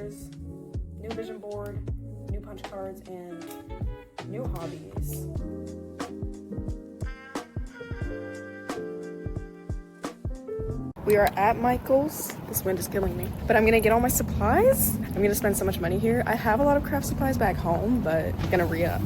stickers, new vision board, new punch cards, and new hobbies. We are at Michael's. This wind is killing me. But I'm gonna get all my supplies. I'm gonna spend so much money here. I have a lot of craft supplies back home, but I'm gonna re-up.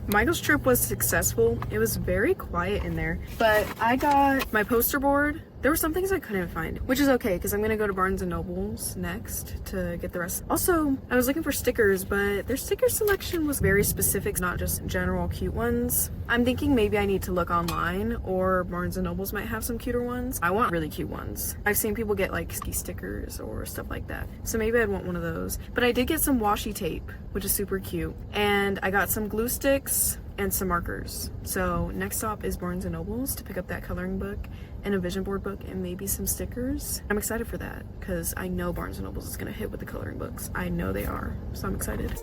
Michael's trip was successful. It was very quiet in there, but I got my poster board. There were some things I couldn't find, which is okay because I'm gonna go to Barnes & Noble's next to get the rest. Also, I was looking for stickers, but their sticker selection was very specific, not just general cute ones. I'm thinking maybe I need to look online, or Barnes & Noble's might have some cuter ones. I want really cute ones. I've seen people get like ski stickers or stuff like that, so maybe I'd want one of those. But I did get some washi tape, which is super cute, and I got some glue sticks and some markers. So next stop is Barnes & Noble's to pick up that coloring book and a vision board book and maybe some stickers. I'm excited for that because I know Barnes & Noble's is gonna hit with the coloring books. I know they are, so I'm excited.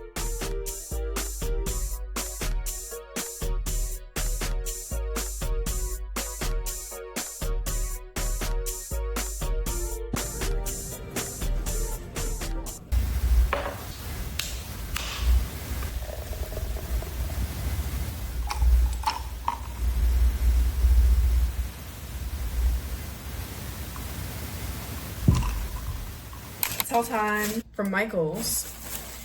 Tell time from Michael's.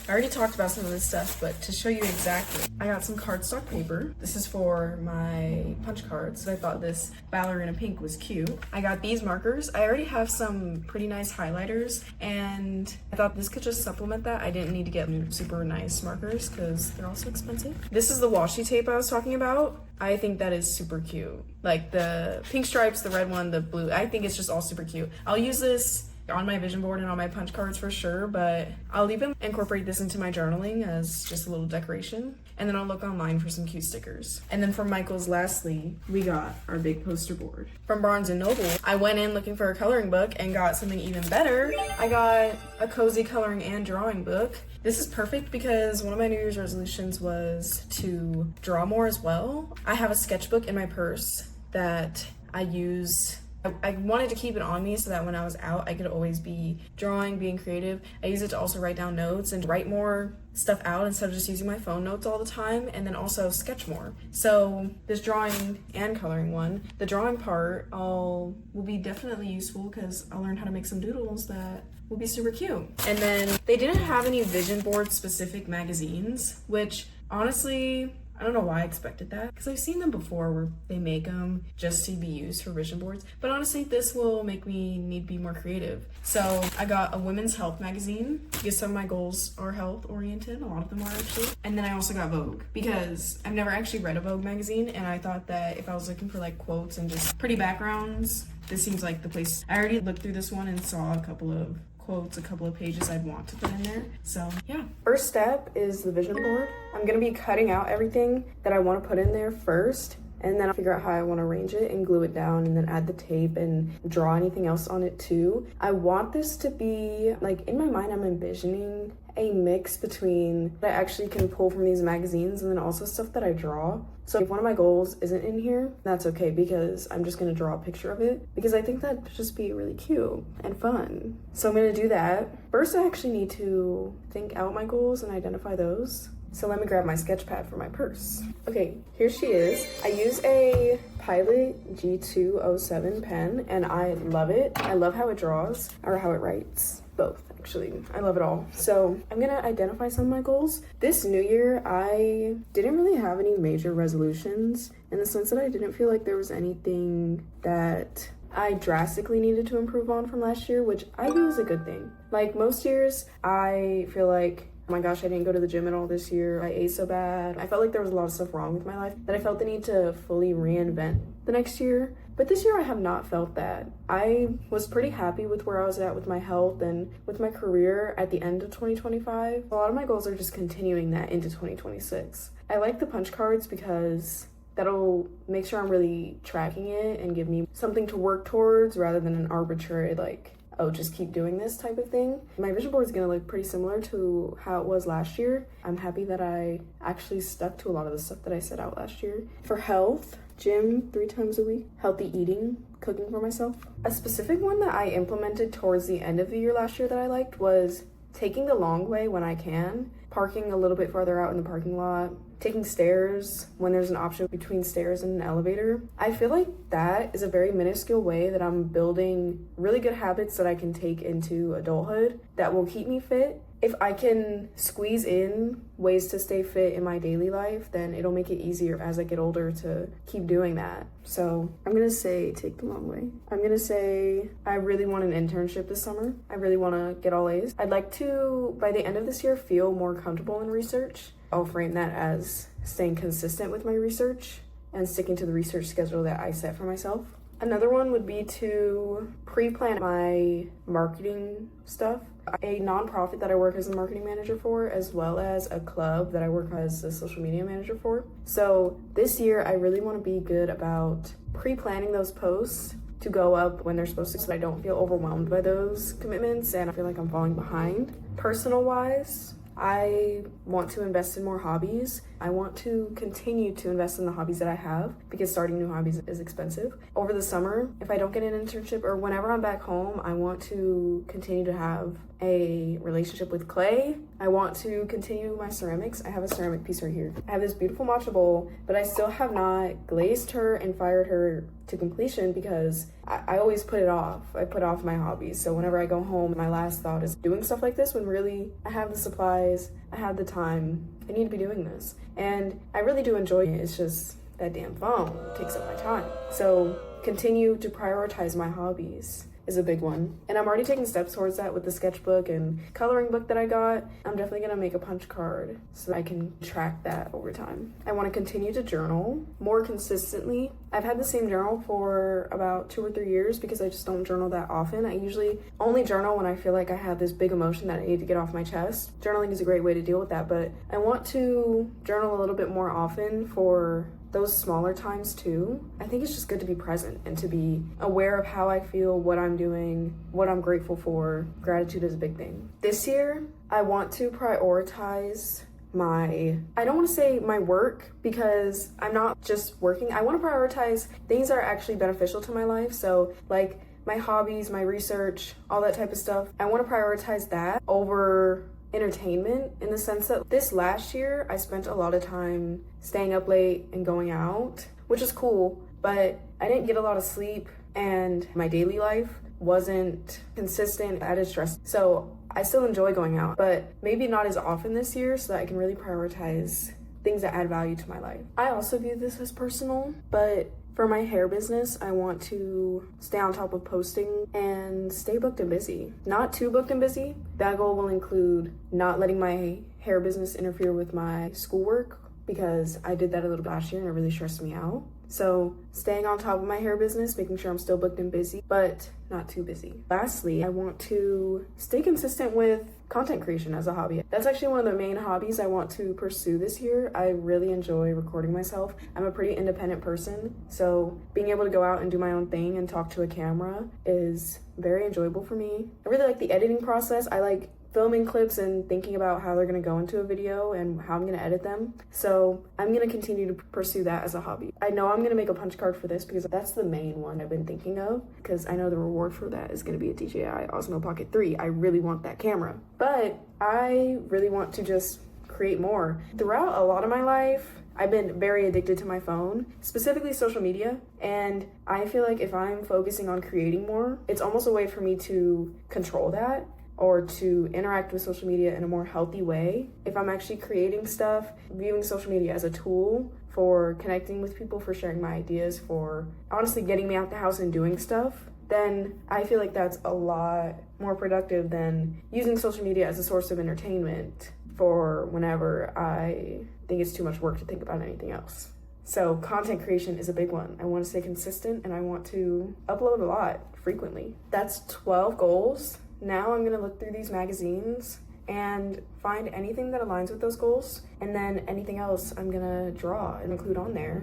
I already talked about some of this stuff, but to show you exactly, I got some cardstock paper. This is for my punch cards. I thought this ballerina pink was cute. I got these markers. I already have some pretty nice highlighters, and I thought this could just supplement that. I didn't need to get super nice markers because they're also expensive. This is the washi tape I was talking about. I think that is super cute. Like the pink stripes, the red one, the blue. I think it's just all super cute. I'll use this on my vision board and on my punch cards for sure, but I'll even incorporate this into my journaling as just a little decoration, and then I'll look online for some cute stickers. And then from Michael's, lastly, we got our big poster board. From Barnes & Noble, I went in looking for a coloring book and got something even better. I got a cozy coloring and drawing book. This is perfect because one of my New Year's resolutions was to draw more as well. I have a sketchbook in my purse that I use. I wanted to keep it on me so that when I was out, I could always be drawing, being creative. I use it to also write down notes and write more stuff out instead of just using my phone notes all the time, and then also sketch more. So this drawing and coloring one, the drawing part will be definitely useful because I'll learn how to make some doodles that will be super cute. And then they didn't have any vision board specific magazines, which honestly, I don't know why I expected that because I've seen them before where they make them just to be used for vision boards. But honestly, this will make me need to be more creative. So I got a women's health magazine because some of my goals are health oriented. A lot of them are actually. And then I also got Vogue because I've never actually read a Vogue magazine, and I thought that if I was looking for like quotes and just pretty backgrounds, this seems like the place. I already looked through this one and saw a couple of quotes, a couple of pages I'd want to put in there. So yeah. First step is the vision board. I'm gonna be cutting out everything that I want to put in there first, and then I'll figure out how I want to arrange it and glue it down, and then add the tape and draw anything else on it too. I want this to be like, in my mind, I'm envisioning a mix between what I actually can pull from these magazines and then also stuff that I draw. So if one of my goals isn't in here, that's okay because I'm just gonna draw a picture of it because I think that'd just be really cute and fun. So I'm gonna do that. First, I actually need to think out my goals and identify those. So let me grab my sketch pad from my purse. Okay, here she is. I use a Pilot G207 pen and I love it. I love how it draws, or how it writes. Both, actually. I love it all. So I'm gonna identify some of my goals. This new year, I didn't really have any major resolutions in the sense that I didn't feel like there was anything that I drastically needed to improve on from last year, which I view as a good thing. Like most years, I feel like, oh my gosh, I didn't go to the gym at all this year. I ate so bad. I felt like there was a lot of stuff wrong with my life that I felt the need to fully reinvent the next year. But this year I have not felt that. I was pretty happy with where I was at with my health and with my career at the end of 2025. A lot of my goals are just continuing that into 2026. I like the punch cards because that'll make sure I'm really tracking it and give me something to work towards rather than an arbitrary like oh, just keep doing this type of thing. My vision board is gonna look pretty similar to how it was last year. I'm happy that I actually stuck to a lot of the stuff that I set out last year. For health, gym 3 times a week, healthy eating, cooking for myself. A specific one that I implemented towards the end of the year last year that I liked was taking the long way when I can, parking a little bit farther out in the parking lot, taking stairs when there's an option between stairs and an elevator. I feel like that is a very minuscule way that I'm building really good habits that I can take into adulthood that will keep me fit. If I can squeeze in ways to stay fit in my daily life, then it'll make it easier as I get older to keep doing that. So I'm gonna say take the long way. I'm gonna say I really want an internship this summer. I really wanna get all A's. I'd like to, by the end of this year, feel more comfortable in research. I'll frame that as staying consistent with my research and sticking to the research schedule that I set for myself. Another one would be to pre-plan my marketing stuff. A nonprofit that I work as a marketing manager for, as well as a club that I work as a social media manager for. So this year, I really want to be good about pre-planning those posts to go up when they're supposed to, so I don't feel overwhelmed by those commitments and I feel like I'm falling behind. Personal-wise, I want to invest in more hobbies. I want to continue to invest in the hobbies that I have because starting new hobbies is expensive. Over the summer, if I don't get an internship or whenever I'm back home, I want to continue to have a relationship with clay. I want to continue my ceramics. I have a ceramic piece right here. I have this beautiful matcha bowl, but I still have not glazed her and fired her to completion because I always put it off. I put off my hobbies. So whenever I go home, my last thought is doing stuff like this when really I have the supplies, I have the time, I need to be doing this. And I really do enjoy it. It's just that damn phone takes up my time. So continue to prioritize my hobbies is a big one. And I'm already taking steps towards that with the sketchbook and coloring book that I got. I'm definitely gonna make a punch card so I can track that over time. I wanna continue to journal more consistently. I've had the same journal for about 2 or 3 years because I just don't journal that often. I usually only journal when I feel like I have this big emotion that I need to get off my chest. Journaling is a great way to deal with that, but I want to journal a little bit more often for those smaller times too. I think it's just good to be present and to be aware of how I feel, what I'm doing, what I'm grateful for. Gratitude is a big thing. This year, I want to prioritize I don't want to say my work because I'm not just working. I want to prioritize things that are actually beneficial to my life. So like my hobbies, my research, all that type of stuff. I want to prioritize that over entertainment in the sense that this last year I spent a lot of time staying up late and going out, which is cool, but I didn't get a lot of sleep and my daily life wasn't consistent. I had stress. So I still enjoy going out, but maybe not as often this year so that I can really prioritize things that add value to my life. I also view this as personal, but for my hair business, I want to stay on top of posting and stay booked and busy. Not too booked and busy. That goal will include not letting my hair business interfere with my schoolwork because I did that a little last year and it really stressed me out. So staying on top of my hair business, making sure I'm still booked and busy, but not too busy. Lastly, I want to stay consistent with content creation as a hobby. That's actually one of the main hobbies I want to pursue this year. I really enjoy recording myself. I'm a pretty independent person, so being able to go out and do my own thing and talk to a camera is very enjoyable for me. I really like the editing process. I like filming clips and thinking about how they're gonna go into a video and how I'm gonna edit them. So I'm gonna continue to pursue that as a hobby. I know I'm gonna make a punch card for this because that's the main one I've been thinking of because I know the reward for that is gonna be a DJI Osmo Pocket 3. I really want that camera. But I really want to just create more. Throughout a lot of my life, I've been very addicted to my phone, specifically social media, and I feel like if I'm focusing on creating more, it's almost a way for me to control that or to interact with social media in a more healthy way. If I'm actually creating stuff, viewing social media as a tool for connecting with people, for sharing my ideas, for honestly getting me out the house and doing stuff, then I feel like that's a lot more productive than using social media as a source of entertainment for whenever I think it's too much work to think about anything else. So content creation is a big one. I want to stay consistent and I want to upload a lot frequently. That's 12 goals. Now I'm gonna look through these magazines and find anything that aligns with those goals, and then anything else I'm gonna draw and include on there.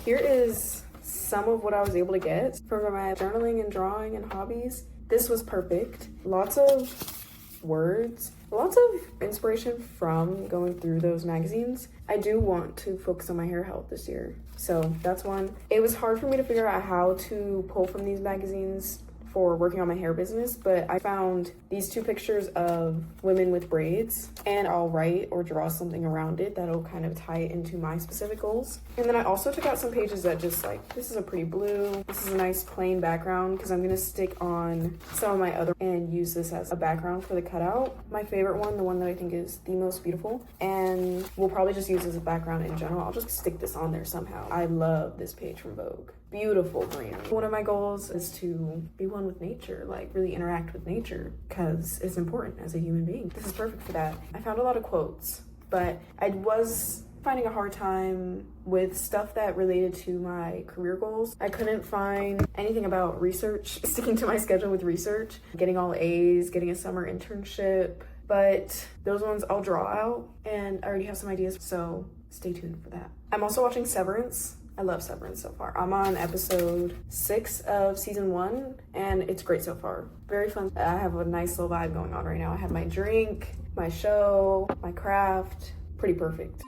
Here is some of what I was able to get for my journaling and drawing and hobbies. This was perfect. Lots of words, lots of inspiration from going through those magazines. I do want to focus on my hair health this year, so that's one. It was hard for me to figure out how to pull from these magazines for working on my hair business, but I found these two pictures of women with braids, and I'll write or draw something around it that'll kind of tie it into my specific goals. And then I also took out some pages that just like, this is a pretty blue, this is a nice plain background, because I'm gonna stick on some of my other and use this as a background for the cutout. My favorite one, the one that I think is the most beautiful, and we'll probably just use as a background in general. I'll just stick this on there somehow. I love this page from Vogue. Beautiful green. One of my goals is to be one with nature, like really interact with nature, because it's important as a human being. This is perfect for that. I found a lot of quotes, but I was finding a hard time with stuff that related to my career goals. I couldn't find anything about research, sticking to my schedule with research, getting all A's, getting a summer internship, but those ones I'll draw out, and I already have some ideas, so stay tuned for that. I'm also watching Severance. I love Severance so far. I'm on episode 6 of season 1, and it's great so far. Very fun. I have a nice little vibe going on right now. I have my drink, my show, my craft. Pretty perfect.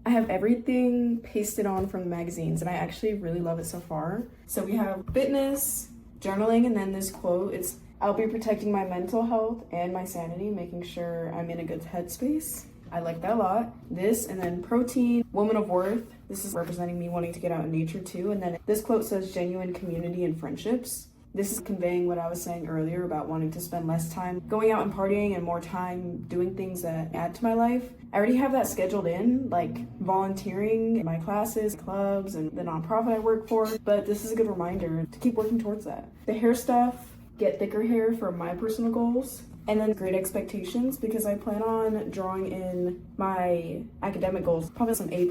I have everything pasted on from the magazines, and I actually really love it so far. So we have fitness, journaling, and then this quote. It's, "I'll be protecting my mental health and my sanity, making sure I'm in a good headspace." I like that a lot. This, and then protein, woman of worth. This is representing me wanting to get out in nature too. And then this quote says genuine community and friendships. This is conveying what I was saying earlier about wanting to spend less time going out and partying and more time doing things that add to my life. I already have that scheduled in, like volunteering in my classes, clubs, and the nonprofit I work for. But this is a good reminder to keep working towards that. The hair stuff, get thicker hair for my personal goals. And then Great Expectations, because I plan on drawing in my academic goals, probably some A+,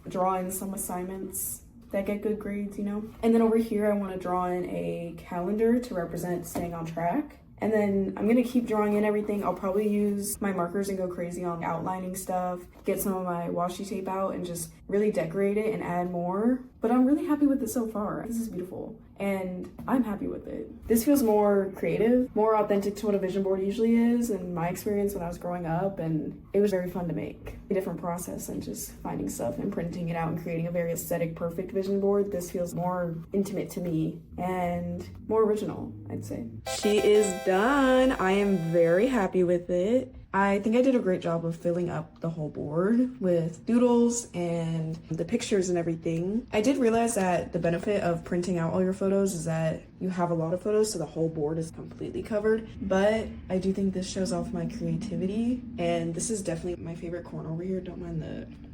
draw in some assignments that get good grades, you know? And then over here, I want to draw in a calendar to represent staying on track. And then I'm gonna keep drawing in everything. I'll probably use my markers and go crazy on outlining stuff, get some of my washi tape out and just really decorate it and add more. But I'm really happy with this so far. This is beautiful, and I'm happy with it. This feels more creative, more authentic to what a vision board usually is, and my experience when I was growing up, and it was very fun to make. A different process than just finding stuff and printing it out and creating a very aesthetic, perfect vision board. This feels more intimate to me and more original, I'd say. She is done. I am very happy with it. I think I did a great job of filling up the whole board with doodles and the pictures and everything. I did realize that the benefit of printing out all your photos is that you have a lot of photos, so the whole board is completely covered. But I do think this shows off my creativity, and this is definitely my favorite corner over here. Don't mind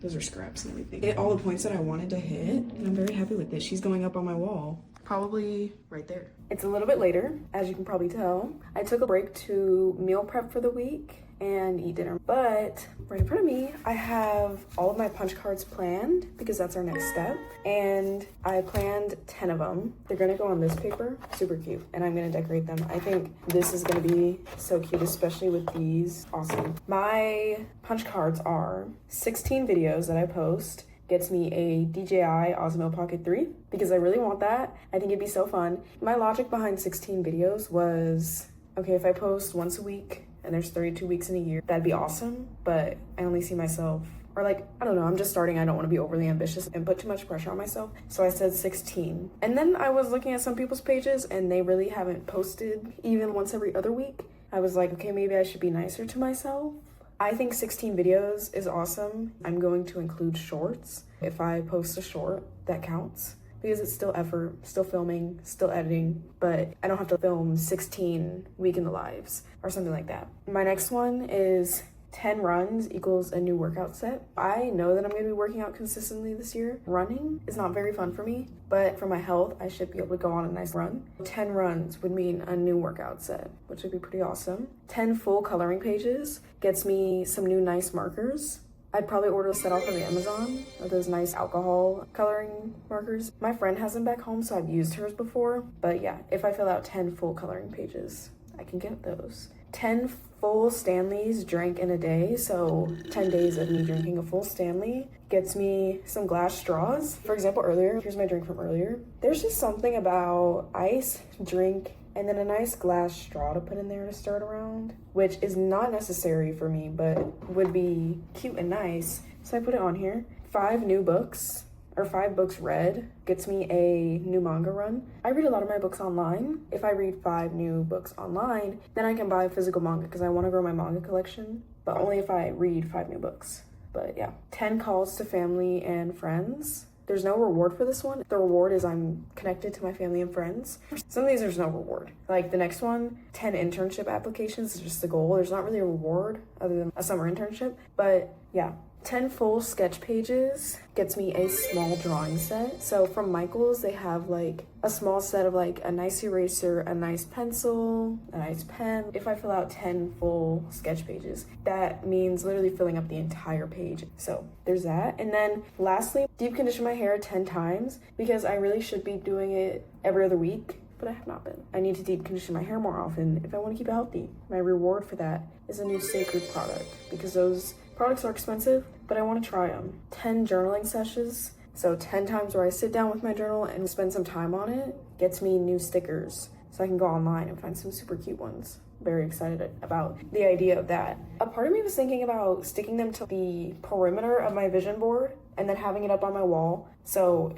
those are scraps and everything. Hit all the points that I wanted to hit, and I'm very happy with this. She's going up on my wall. Probably right there. It's a little bit later, as you can probably tell. I took a break to meal prep for the week and eat dinner, but right in front of me I have all of my punch cards planned because that's our next step, and I planned 10 of them. They're gonna go on this paper, super cute, and I'm gonna decorate them. I think this is gonna be so cute, especially with these. Awesome. My punch cards are 16 videos that I post, gets me a DJI Osmo Pocket 3 because I really want that. I think it'd be so fun. My logic behind 16 videos was, okay, if I post once a week and there's 32 weeks in a year, that'd be awesome, but I only see myself, or like, I don't know, I'm just starting. I don't want to be overly ambitious and put too much pressure on myself. So I said 16. And then I was looking at some people's pages and they really haven't posted even once every other week. I was like, okay, maybe I should be nicer to myself. I think 16 videos is awesome. I'm going to include shorts. If I post a short, that counts because it's still effort, still filming, still editing, but I don't have to film 16 week in the lives or something like that. My next one is 10 runs equals a new workout set. I know that I'm gonna be working out consistently this year. Running is not very fun for me, but for my health, I should be able to go on a nice run. 10 runs would mean a new workout set, which would be pretty awesome. 10 full coloring pages gets me some new nice markers. I'd probably order a set off of Amazon of those nice alcohol coloring markers. My friend has them back home, so I've used hers before. But yeah, if I fill out 10 full coloring pages, I can get those. 10 full Stanleys drank in a day. So 10 days of me drinking a full Stanley gets me some glass straws. For example, earlier, here's my drink from earlier. There's just something about ice, drink, and then a nice glass straw to put in there to stir it around, which is not necessary for me, but would be cute and nice. So I put it on here. 5 new books, or 5 books read, gets me a new manga run. I read a lot of my books online. If I read 5 new books online, then I can buy physical manga because I want to grow my manga collection, but only if I read 5 new books. But yeah, 10 calls to family and friends. There's no reward for this one. The reward is I'm connected to my family and friends. Some of these there's no reward. Like the next one, 10 internship applications is just the goal. There's not really a reward other than a summer internship. But yeah, 10 full sketch pages gets me a small drawing set. So from Michael's, they have like a small set of like a nice eraser, a nice pencil, a nice pen. If I fill out 10 full sketch pages, that means literally filling up the entire page. So there's that. And then lastly, deep condition my hair 10 times because I really should be doing it every other week, but I have not been. I need to deep condition my hair more often if I want to keep it healthy. My reward for that is a new Sacred product because those products are expensive, but I want to try them. 10 journaling sessions, so 10 times where I sit down with my journal and spend some time on it, gets me new stickers, so I can go online and find some super cute ones. Very excited about the idea of that. A part of me was thinking about sticking them to the perimeter of my vision board and then having it up on my wall. So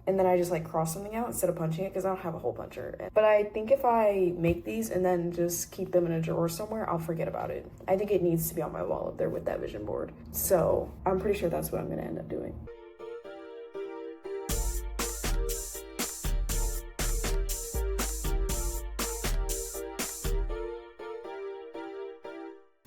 then I just like cross something out instead of punching it because I don't have a hole puncher. But I think if I make these and then just keep them in a drawer somewhere, I'll forget about it. I think it needs to be on my wall up there with that vision board. So I'm pretty sure that's what I'm gonna end up doing.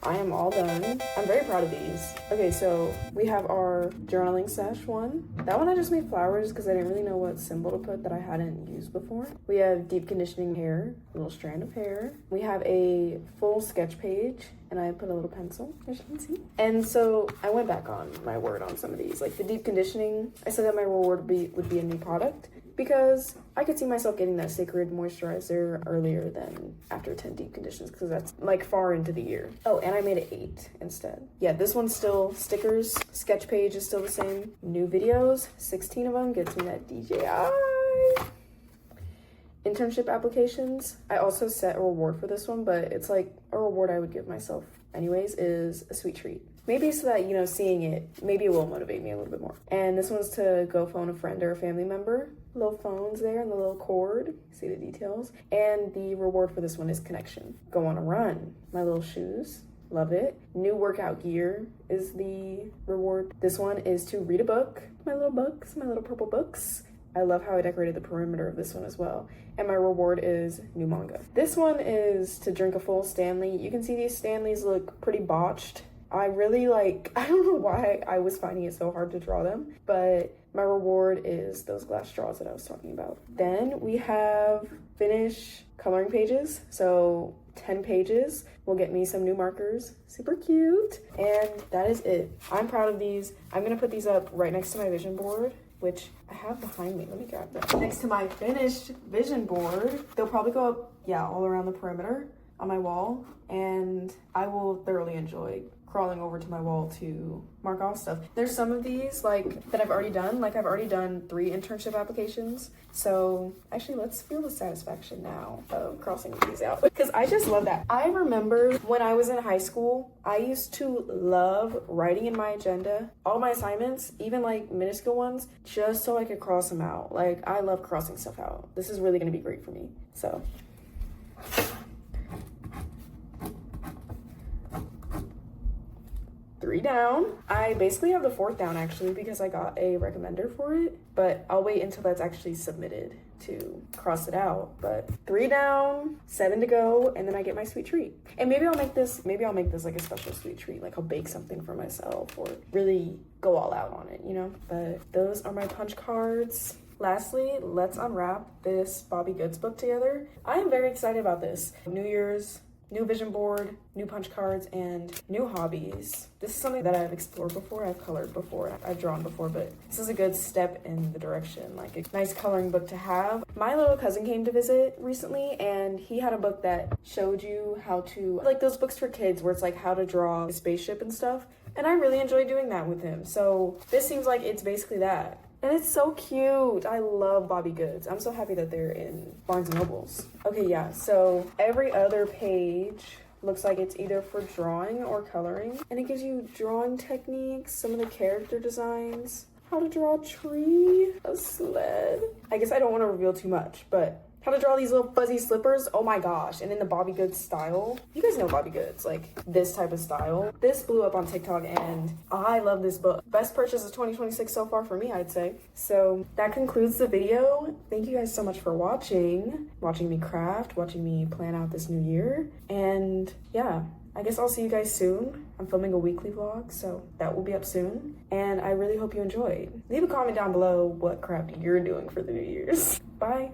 I am all done. I'm very proud of these. Okay, so we have our journaling sesh one. That one I just made flowers because I didn't really know what symbol to put that I hadn't used before. We have deep conditioning hair, a little strand of hair. We have a full sketch page and I put a little pencil, as you can see. And so I went back on my word on some of these. Like the deep conditioning, I said that my reward would be a new product because I could see myself getting that Sacred moisturizer earlier than after 10 deep conditions because that's like far into the year. Oh, and I made it 8 instead. Yeah, this one's still stickers. Sketch page is still the same. New videos, 16 of them gets me that DJI. Internship applications, I also set a reward for this one, but it's like a reward I would give myself anyways, is a sweet treat. Maybe so that, you know, seeing it, maybe it will motivate me a little bit more. And this one's to go phone a friend or a family member. Little phones there and the little cord, see the details. And the reward for this one is connection. Go on a run. My little shoes, love it. New workout gear is the reward. This one is to read a book. My little books, my little purple books. I love how I decorated the perimeter of this one as well. And my reward is new manga. This one is to drink a full Stanley. You can see these Stanleys look pretty botched. I really I don't know why I was finding it so hard to draw them, but my reward is those glass straws that I was talking about. Then we have finish coloring pages. So 10 pages will get me some new markers. Super cute. And that is it. I'm proud of these. I'm gonna put these up right next to my vision board, which I have behind me. Let me grab that. Next to my finished vision board, they'll probably go up, all around the perimeter on my wall, and I will thoroughly enjoy crawling over to my wall to mark off stuff. There's some of these that I've already done. I've already done 3 internship applications. So actually let's feel the satisfaction now of crossing these out because I just love that. I remember when I was in high school, I used to love writing in my agenda, all my assignments, even minuscule ones, just so I could cross them out. I love crossing stuff out. This is really gonna be great for me. So. Three down. I basically have the 4th down actually because I got a recommender for it, but I'll wait until that's actually submitted to cross it out. But 3 down, 7 to go, and then I get my sweet treat. And maybe I'll make this like a special sweet treat. I'll bake something for myself or really go all out on it, you know? But those are my punch cards. Lastly, let's unwrap this Bobby Goods book together. I am very excited about this. New Year's new vision board, new punch cards, and new hobbies. This is something that I've explored before, I've colored before, I've drawn before, but this is a good step in the direction, like a nice coloring book to have. My little cousin came to visit recently, and he had a book that showed you how to, like those books for kids where it's like how to draw a spaceship and stuff, and I really enjoyed doing that with him. So this seems like it's basically that. And it's so cute. I love Bobby Goods. I'm so happy that they're in Barnes & Nobles. Okay, yeah, so every other page looks like it's either for drawing or coloring. And it gives you drawing techniques, some of the character designs, how to draw a tree, a sled. I guess I don't want to reveal too much, but how to draw these little fuzzy slippers. Oh my gosh. And in the Bobby Goods style. You guys know Bobby Goods, like this type of style. This blew up on TikTok and I love this book. Best purchase of 2026 so far for me, I'd say. So that concludes the video. Thank you guys so much for watching me craft, watching me plan out this new year. And yeah, I guess I'll see you guys soon. I'm filming a weekly vlog, so that will be up soon. And I really hope you enjoyed. Leave a comment down below what craft you're doing for the New Year's. Bye.